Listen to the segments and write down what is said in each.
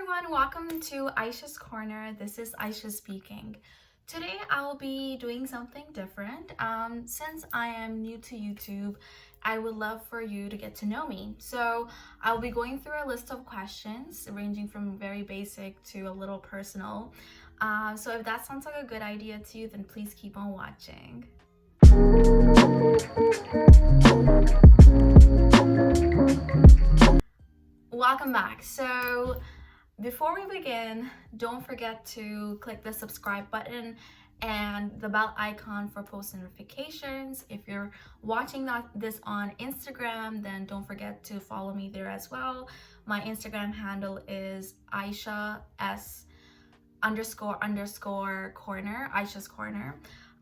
everyone, welcome to Aisha's Corner. This is Aisha speaking. Today I'll be doing something different. Since I am new to YouTube, I would love for you to get to know me. So I'll be going through a list of questions ranging from very basic to a little personal. So if that sounds like a good idea to you, then please keep on watching. Welcome back. So before we begin, don't forget to click the subscribe button and the bell icon for post notifications. If you're watching this on Instagram, then don't forget to follow me there as well. My Instagram handle is Aisha S___corner, Aisha's Corner.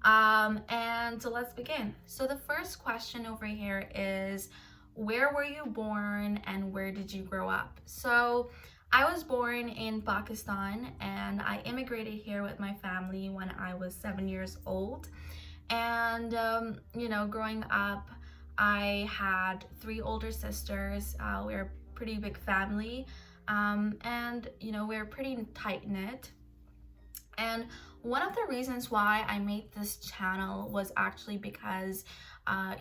And so let's begin. So the first question over here is, where were you born and where did you grow up? So I was born in Pakistan and I immigrated here with my family when I was 7 years old. And, growing up, I had 3 older sisters. We're a pretty big family. We're pretty tight-knit. And one of the reasons why I made this channel was actually because, I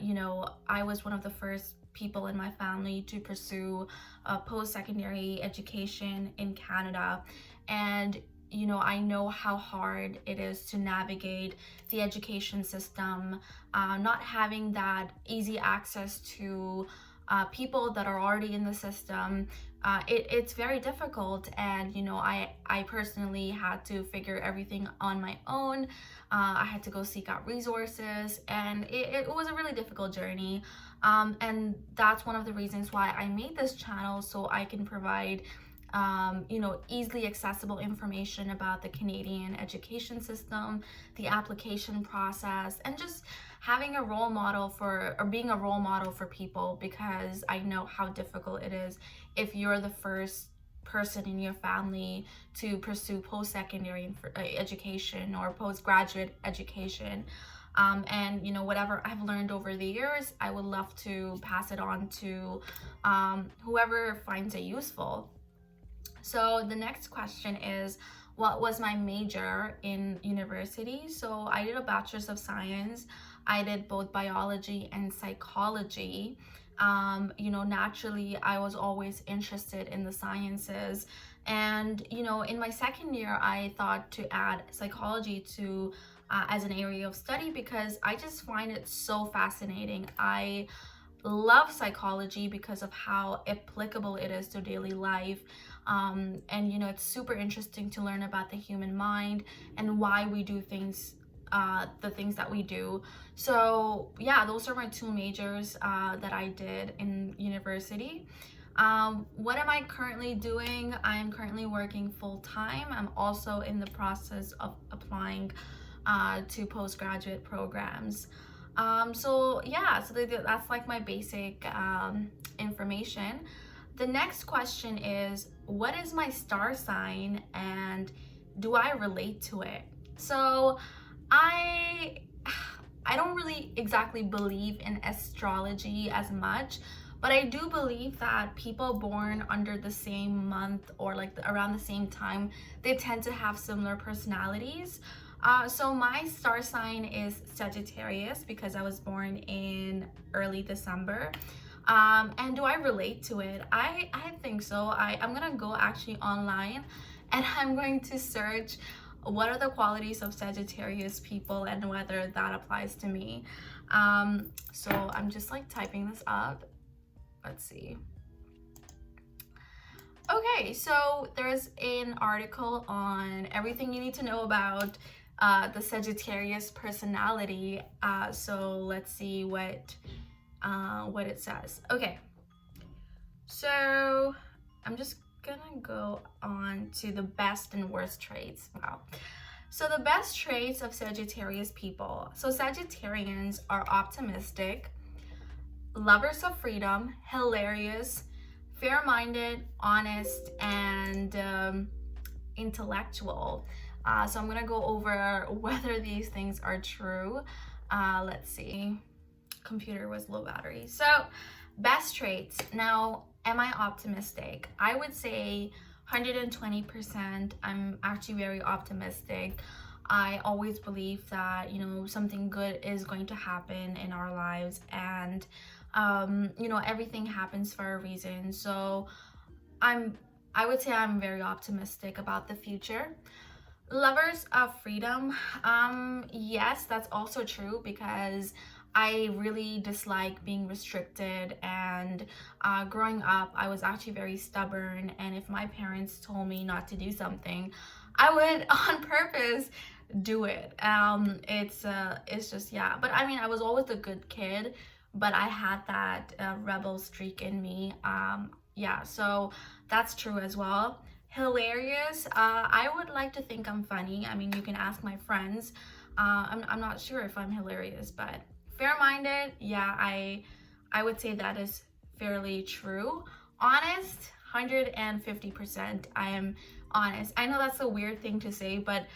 was one of the first people in my family to pursue post-secondary education in Canada. And I know how hard it is to navigate the education system, not having that easy access to people that are already in the system. It's very difficult, and I personally had to figure everything on my own. I had to go seek out resources, and it was a really difficult journey. And that's one of the reasons why I made this channel, so I can provide easily accessible information about the Canadian education system, the application process, and just having a role model being a role model for people, because I know how difficult it is if you're the first person in your family to pursue post-secondary education or postgraduate education. Whatever I've learned over the years, I would love to pass it on to whoever finds it useful. So the next question is, what was my major in university? So I did a Bachelor's of Science. I did both biology and psychology. Naturally, I was always interested in the sciences. And, in my second year, I thought to add psychology to as an area of study, because I just find it so fascinating. I love psychology because of how applicable it is to daily life. It's super interesting to learn about the human mind and why we do things, the things that we do. So yeah, those are my 2 majors that I did in university. What am I currently doing? I am currently working full-time. I'm also in the process of applying to postgraduate programs. So that's like my basic information. The next question is, what is my star sign and do I relate to it? So I don't really exactly believe in astrology as much, but I do believe that people born under the same month or around the same time, they tend to have similar personalities. So my star sign is Sagittarius because I was born in early December. And do I relate to it? I think so. I'm gonna go actually online and I'm going to search what are the qualities of Sagittarius people and whether that applies to me. So I'm just typing this up. Let's see. Okay, so there's an article on everything you need to know about the Sagittarius personality. So let's see what it says. Okay, so I'm just gonna go on to the best and worst traits. Wow. So the best traits of Sagittarius people. So Sagittarians are optimistic, lovers of freedom, hilarious, fair-minded, honest, and intellectual. So I'm gonna go over whether these things are true. Let's see. Computer was low battery. So best traits. Now, am I optimistic? I would say 120%. I'm actually very optimistic. I always believe that, something good is going to happen in our lives, and everything happens for a reason. So I'm I would say I'm very optimistic about the future. Lovers of freedom. Yes, that's also true, because I really dislike being restricted, and growing up, I was actually very stubborn, and if my parents told me not to do something, I would on purpose do it. It's just, yeah. But I mean, I was always a good kid, but I had that rebel streak in me. Yeah, so that's true as well. Hilarious. I would like to think I'm funny. I mean, you can ask my friends. I'm not sure if I'm hilarious, but fair-minded, yeah, I would say that is fairly true. Honest, 150%. I am honest. I know that's a weird thing to say, but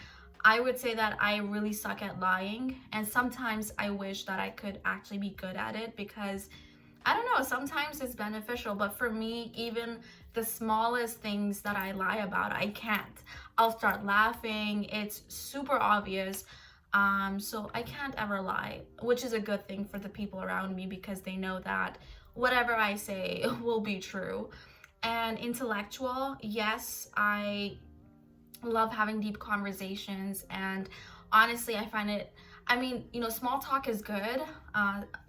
I would say that I really suck at lying, and sometimes I wish that I could actually be good at it, because I don't know, sometimes it's beneficial, but for me, even the smallest things that I lie about, I can't. I'll start laughing. It's super obvious. So I can't ever lie, which is a good thing for the people around me, because they know that whatever I say will be true. And intellectual, yes, I love having deep conversations, and honestly, I find it, I mean, small talk is good,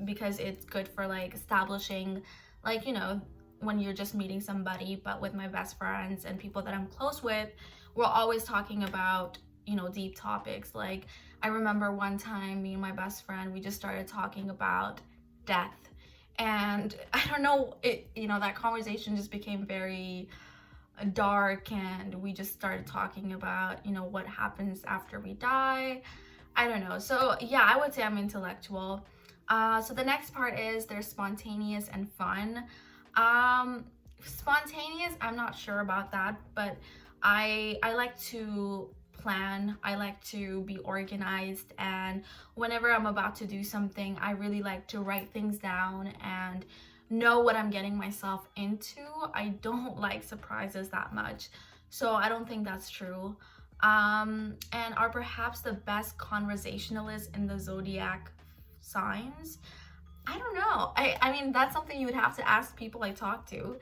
because it's good for like establishing, like, when you're just meeting somebody. But with my best friends and people that I'm close with, we're always talking about, deep topics. Like, I remember one time, me and my best friend, we just started talking about death. And I don't know, that conversation just became very dark, and we just started talking about, what happens after we die. I don't know. So yeah, I would say I'm intellectual. So the next part is they're spontaneous and fun. Spontaneous, I'm not sure about that, but I like to plan. I like to be organized, and whenever I'm about to do something, I really like to write things down and know what I'm getting myself into. I don't like surprises that much, so I don't think that's true. And are perhaps the best conversationalists in the Zodiac signs. I don't know. I mean, that's something you would have to ask people I talk to.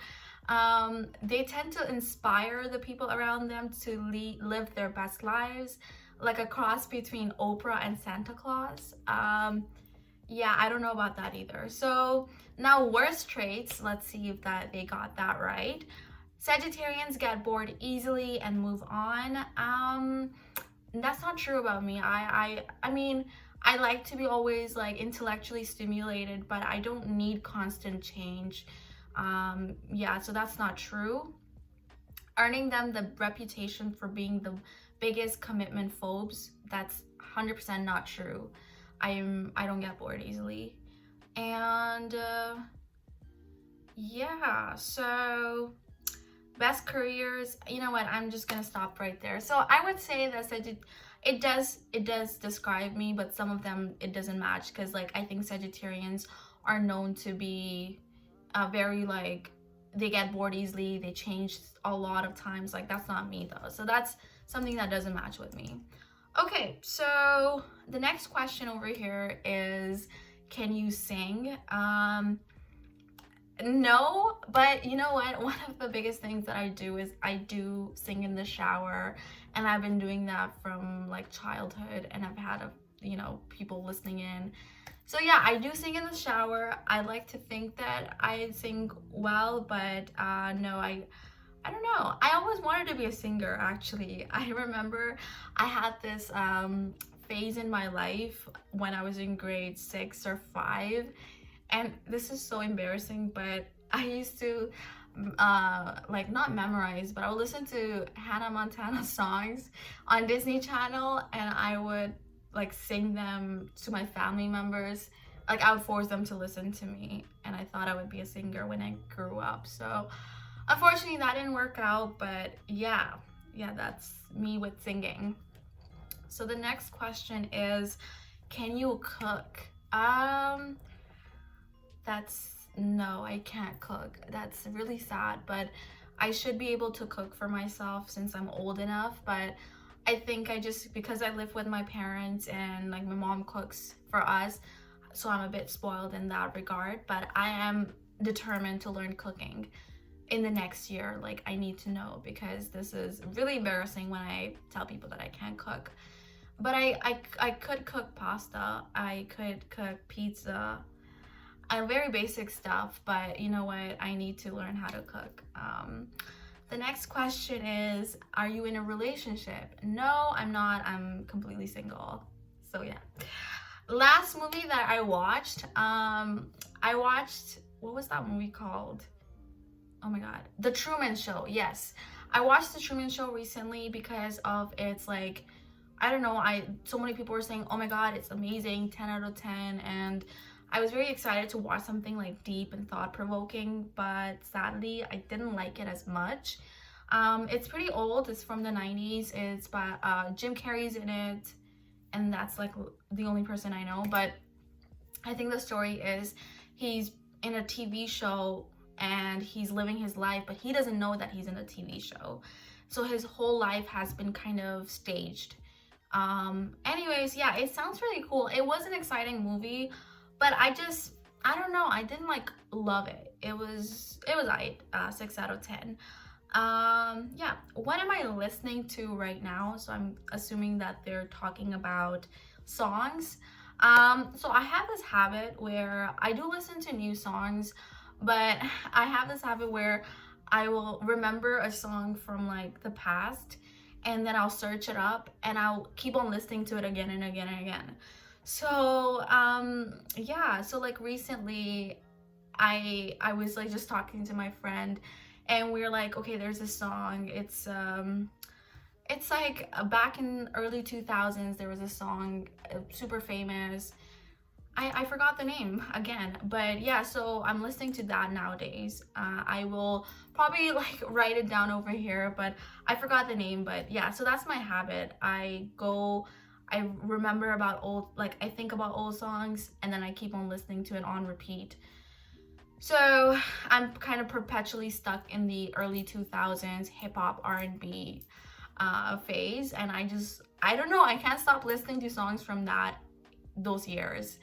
They tend to inspire the people around them to live their best lives, like a cross between Oprah and Santa Claus. Yeah, I don't know about that either. So now, worst traits. Let's see if they got that right. Sagittarians get bored easily and move on. That's not true about me. I mean, I like to be always like intellectually stimulated, but I don't need constant change. Yeah, so that's not true. Earning them the reputation for being the biggest commitment phobes. That's 100% not true. I don't get bored easily. And yeah, so best careers, you know what, I'm just gonna stop right there. So I would say that it does describe me, but some of them it doesn't match, because like I think Sagittarians are known to be very like, they get bored easily, they change a lot of times. Like, that's not me though, so that's something that doesn't match with me. Okay, so the next question over here is, can you sing? No, but you know what? One of the biggest things that I do is I do sing in the shower, and I've been doing that from like childhood, and I've had people listening in. So yeah, I do sing in the shower. I like to think that I sing well, but no, I don't know. I always wanted to be a singer, actually. I remember I had this phase in my life when I was in grade 6 or 5, and this is so embarrassing, but I used to like, not memorize, but I would listen to Hannah Montana songs on Disney Channel, and I would like sing them to my family members. Like, I would force them to listen to me, and I thought I would be a singer when I grew up. So unfortunately that didn't work out, but yeah, that's me with singing. So the next question is, can you cook? That's no, I can't cook. That's really sad, but I should be able to cook for myself since I'm old enough, but I think I just, because I live with my parents and like my mom cooks for us, so I'm a bit spoiled in that regard. But I am determined to learn cooking in the next year. Like, I need to know, because this is really embarrassing when I tell people that I can't cook. But I could cook pasta, I could cook pizza, very basic stuff, but you know what? I need to learn how to cook. The next question is, are you in a relationship? No, I'm not. I'm completely single. So yeah. Last movie that I watched, what was that movie called? Oh my God, The Truman Show. Yes, I watched The Truman Show recently because of its, like, I don't know, so many people were saying, oh my God, it's amazing, 10 out of 10, and I was very excited to watch something like deep and thought-provoking, but sadly I didn't like it as much. It's pretty old. It's from the 90s. It's by Jim Carrey's in it, and that's like the only person I know. But I think the story is he's in a TV show and he's living his life, but he doesn't know that he's in a TV show. So his whole life has been kind of staged. Anyways, yeah, it sounds really cool. It was an exciting movie, but I don't know, I didn't like love it. It was 6 out of 10. Yeah, what am I listening to right now? So I'm assuming that they're talking about songs. So I have this habit where I do listen to new songs, but I have this habit where I will remember a song from like the past, and then I'll search it up and I'll keep on listening to it again and again and again. So yeah, so like recently I was like just talking to my friend, and we were like, okay, there's this song, it's like back in early 2000s there was a song, super famous. I forgot the name again, but yeah, so I'm listening to that nowadays. I will probably like write it down over here, but I forgot the name. But yeah, so that's my habit. I remember about I think about old songs, and then I keep on listening to it on repeat. So I'm kind of perpetually stuck in the early 2000s hip-hop R&B phase, and I don't know, I can't stop listening to songs from those years.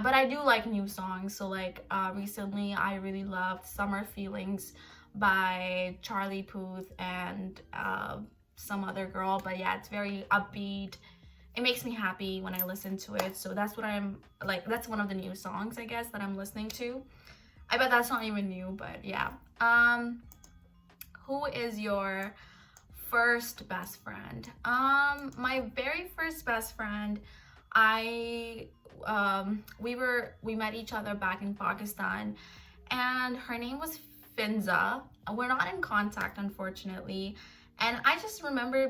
But I do like new songs. So like recently I really loved Summer Feelings by Charlie Puth and some other girl. But yeah, it's very upbeat. It makes me happy when I listen to it. So that's what I'm like, that's one of the new songs, I guess, that I'm listening to. I bet that's not even new, but yeah. Who is your first best friend? My very first best friend, we met each other back in Pakistan, and her name was Finza. We're not in contact, unfortunately, and I just remember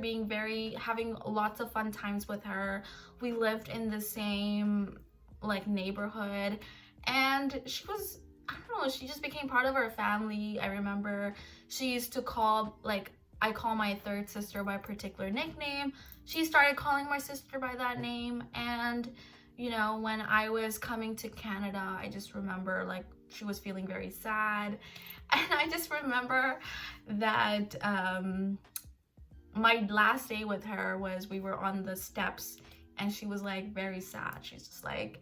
having lots of fun times with her. We lived in the same like neighborhood, and she was, I don't know, she just became part of our family. I remember she used to call, like, I call my third sister by a particular nickname. She started calling my sister by that name. And you know, when I was coming to Canada, I just remember like she was feeling very sad, and I just remember that my last day with her was, we were on the steps and she was like very sad. She's just like,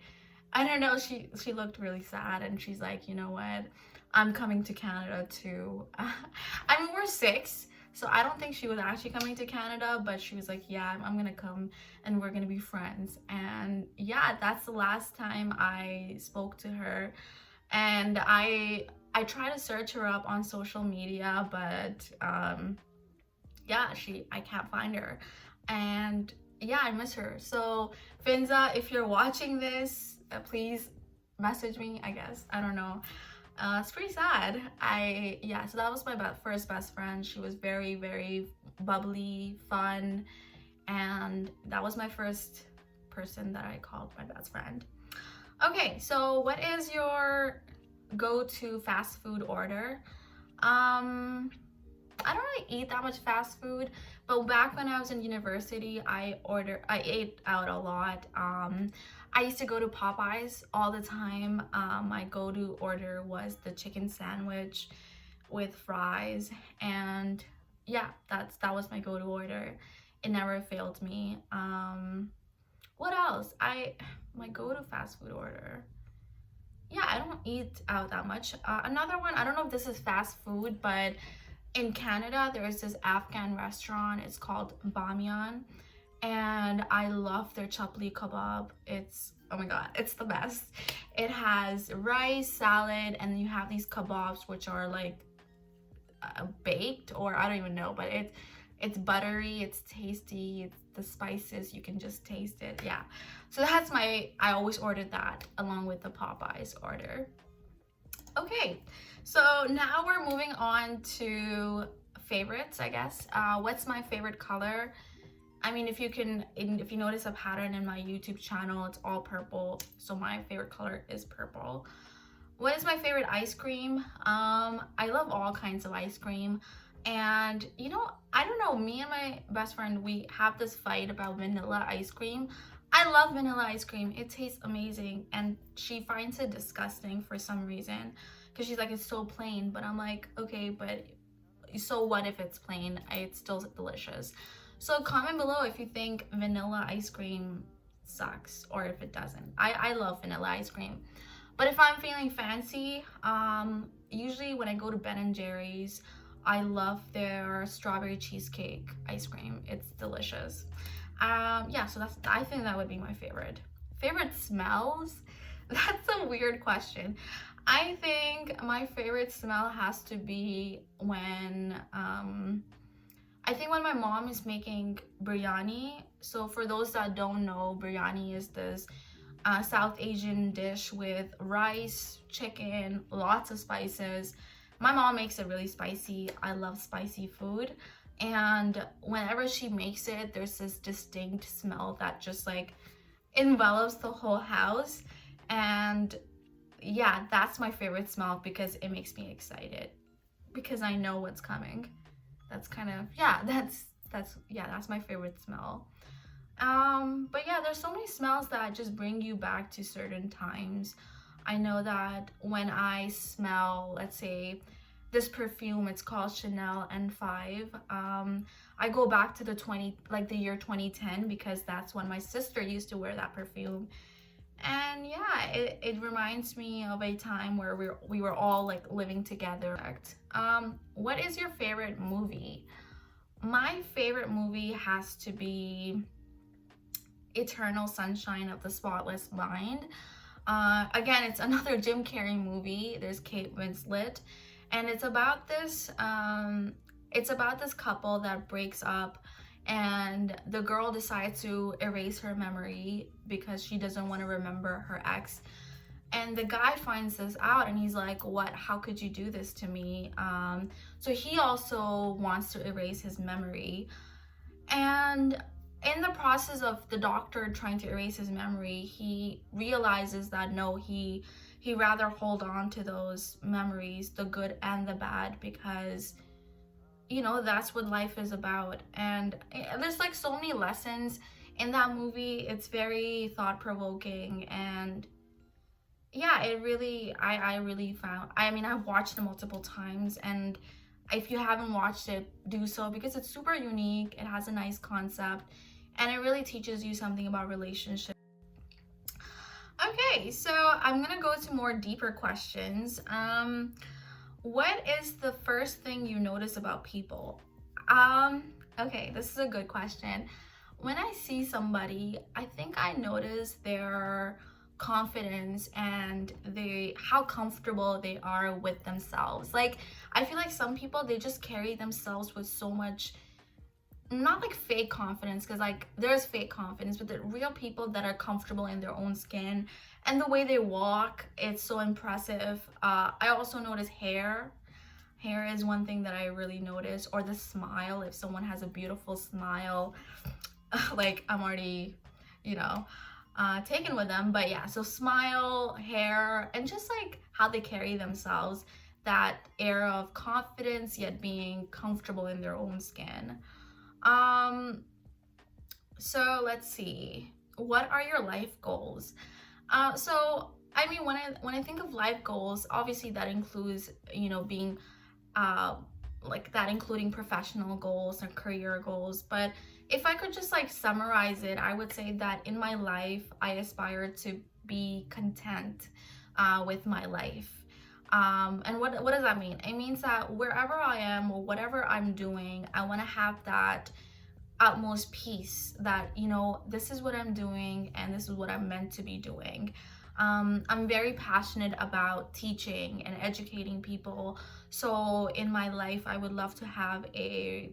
I don't know, she looked really sad, and she's like, you know what, I'm coming to Canada too. I mean, we're 6, so I don't think she was actually coming to Canada, but she was like, yeah, I'm gonna come and we're gonna be friends. And yeah, that's the last time I spoke to her. And I try to search her up on social media, but yeah, I can't find her. And yeah, I miss her. So Finza, if you're watching this, please message me, I guess. I don't know. It's pretty sad. So that was my first best friend. She was very, very bubbly, fun, and that was my first person that I called my best friend. Okay, so what is your go-to fast food order? I don't really eat that much fast food, but back when I was in university, I ate out a lot. I used to go to Popeyes all the time. My go-to order was the chicken sandwich with fries, and yeah, that was my go-to order. It never failed me. What else? My go-to fast food order. Yeah, I don't eat out that much. Another one, I don't know if this is fast food, but in Canada, there's this Afghan restaurant. It's called Bamyan, and I love their chapli kebab. It's, oh my god, it's the best. It has rice, salad, and then you have these kebabs which are like baked, or I don't even know, but it's buttery, it's tasty, it's the spices, you can just taste it. Yeah, so that's I always ordered that along with the Popeyes order. Okay, so now we're moving on to favorites, I guess. What's my favorite color? I mean, if you notice a pattern in my YouTube channel, it's all purple, so my favorite color is purple. What is my favorite ice cream? I love all kinds of ice cream. And you know, I don't know, me and my best friend, we have this fight about vanilla ice cream. I love vanilla ice cream. It tastes amazing, and she finds it disgusting for some reason because she's like, it's so plain. But I'm like, okay, but so what if it's plain? It's still delicious. So comment below if you think vanilla ice cream sucks or if it doesn't. I love vanilla ice cream. But if I'm feeling fancy, usually when I go to Ben & Jerry's, I love their strawberry cheesecake ice cream. It's delicious. Yeah, so I think that would be my favorite. Favorite smells? That's a weird question. I think my favorite smell has to be when my mom is making biryani. So for those that don't know, biryani is this South Asian dish with rice, chicken, lots of spices. My mom makes it really spicy. I love spicy food. And whenever she makes it, there's this distinct smell that just like envelops the whole house. And yeah, that's my favorite smell because it makes me excited because I know what's coming. That's kind of, yeah, that's my favorite smell. But yeah, there's so many smells that just bring you back to certain times. I know that when I smell, let's say, this perfume, it's called Chanel N5. I go back to the year 2010 because that's when my sister used to wear that perfume. And yeah, it reminds me of a time where we were all like living together. What is your favorite movie? My favorite movie has to be Eternal Sunshine of the Spotless Mind. Again, it's another Jim Carrey movie. There's Kate Winslet, and it's about this couple that breaks up, and the girl decides to erase her memory because she doesn't want to remember her ex. And the guy finds this out, and he's like, what, how could you do this to me? So he also wants to erase his memory. And in the process of the doctor trying to erase his memory, he realizes that no, he rather hold on to those memories, the good and the bad, because you know, that's what life is about. And there's like so many lessons in that movie. It's very thought-provoking, and yeah, it really, I really found, I mean, I've watched it multiple times, and if you haven't watched it, do so because it's super unique. It has a nice concept, and it really teaches you something about relationships. Okay, so I'm gonna go to more deeper questions. What is the first thing you notice about people? Okay, this is a good question. When I see somebody, I think I notice their confidence and how comfortable they are with themselves. Like, I feel like some people, they just carry themselves with so much, not like fake confidence, because like there's fake confidence, but the real people that are comfortable in their own skin, and the way they walk, it's so impressive. I also notice hair is one thing that I really notice, or the smile. If someone has a beautiful smile, like I'm already, you know, taken with them. But yeah, so smile, hair, and just like how they carry themselves, that air of confidence yet being comfortable in their own skin. So let's see, what are your life goals? So I mean, when I think of life goals, obviously that includes, you know, being uh, like that including professional goals and career goals. But if I could just like summarize it, I would say that in my life, I aspire to be content with my life. And what does that mean? It means that wherever I am or whatever I'm doing, I want to have that utmost peace that, you know, this is what I'm doing and this is what I'm meant to be doing. I'm very passionate about teaching and educating people. So in my life, I would love to have a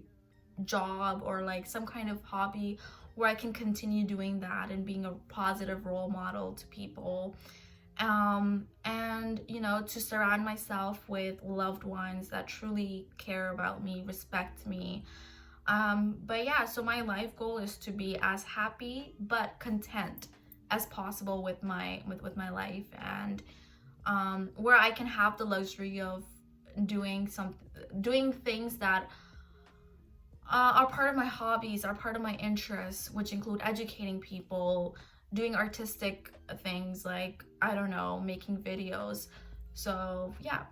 job or like some kind of hobby where I can continue doing that and being a positive role model to people. And you know, to surround myself with loved ones that truly care about me, respect me. But yeah, so my life goal is to be as happy but content as possible with my life, and where I can have the luxury of doing things that are part of my hobbies, are part of my interests, which include educating people, doing artistic things like, I don't know, making videos. So yeah.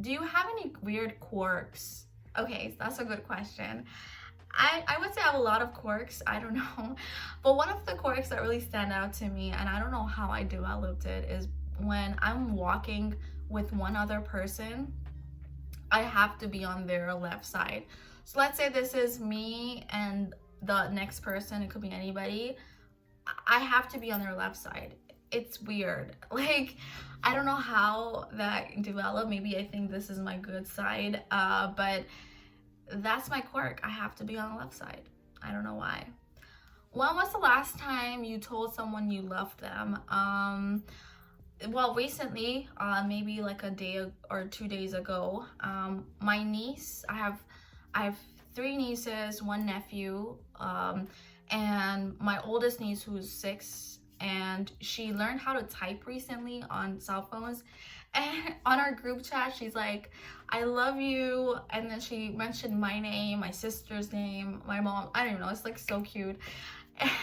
Do you have any weird quirks? Okay, that's a good question. I would say I have a lot of quirks, I don't know. But one of the quirks that really stand out to me, and I don't know how I developed it, is when I'm walking with one other person, I have to be on their left side. So let's say this is me and the next person, it could be anybody. I have to be on their left side. It's weird. Like, I don't know how that developed. Maybe I think this is my good side, but that's my quirk. I have to be on the left side. I don't know why. When was the last time you told someone you loved them? Well, recently, maybe like a day or 2 days ago, my niece, I have 3 nieces, 1 nephew, and my oldest niece, who's 6, and she learned how to type recently on cell phones. And on our group chat, she's like, I love you. And then she mentioned my name, my sister's name, my mom. I don't even know. It's like so cute.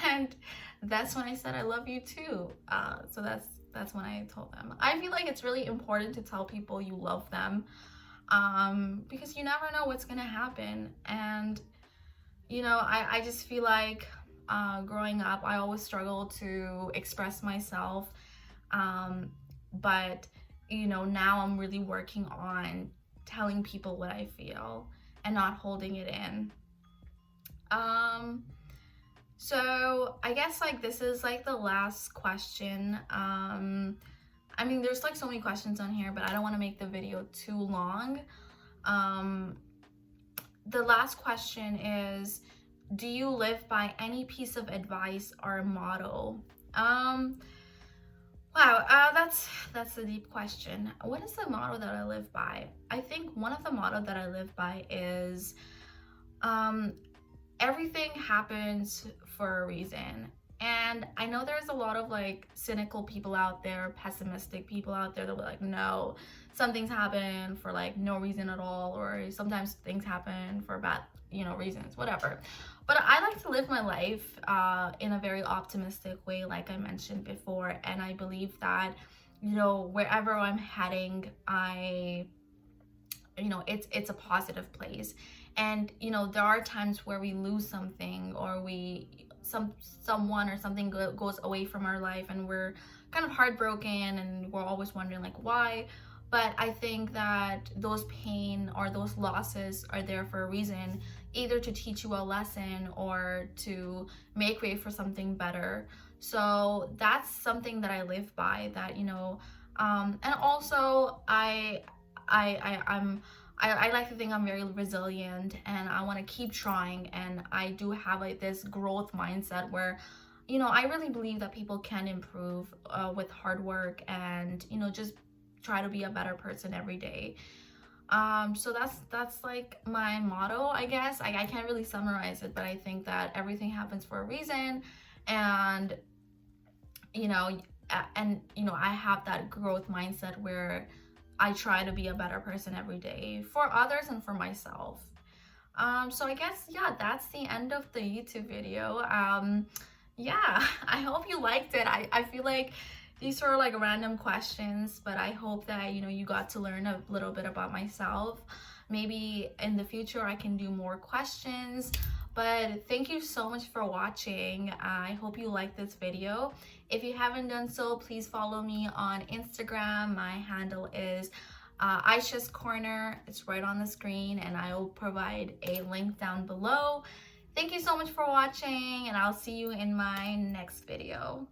And that's when I said, I love you too. So that's when I told them. I feel like it's really important to tell people you love them, because you never know what's gonna happen. And you know, I just feel like growing up, I always struggled to express myself, but you know, now I'm really working on telling people what I feel and not holding it in. So I guess like this is like the last question. I mean, there's like so many questions on here, but I don't want to make the video too long. The last question is, do you live by any piece of advice or motto? Wow, that's a deep question. What is the motto that I live by? I think one of the motto that I live by is, everything happens for a reason. And I know there's a lot of like cynical people out there, pessimistic people out there that will like, no, some things happen for like no reason at all, or sometimes things happen for bad, you know, reasons, whatever. But I like to live my life in a very optimistic way, like I mentioned before. And I believe that, you know, wherever I'm heading, you know, it's a positive place. And you know, there are times where we lose something, or someone or something goes away from our life, and we're kind of heartbroken, and we're always wondering like why. But I think that those pain or those losses are there for a reason, either to teach you a lesson or to make way for something better. So that's something that I live by, that, you know, and also I like to think I'm very resilient, and I want to keep trying, and I do have like this growth mindset where, you know, I really believe that people can improve with hard work, and, you know, just try to be a better person every day. So that's like my motto, I guess. I can't really summarize it, but I think that everything happens for a reason, and you know, I have that growth mindset where I try to be a better person every day for others and for myself. So I guess, yeah, that's the end of the YouTube video. Yeah, I hope you liked it. I feel like these were like random questions, but I hope that, you know, you got to learn a little bit about myself. Maybe in the future I can do more questions. But thank you so much for watching. I hope you liked this video. If you haven't done so, please follow me on Instagram. My handle is Aisha's Corner. It's right on the screen, and I will provide a link down below. Thank you so much for watching, and I'll see you in my next video.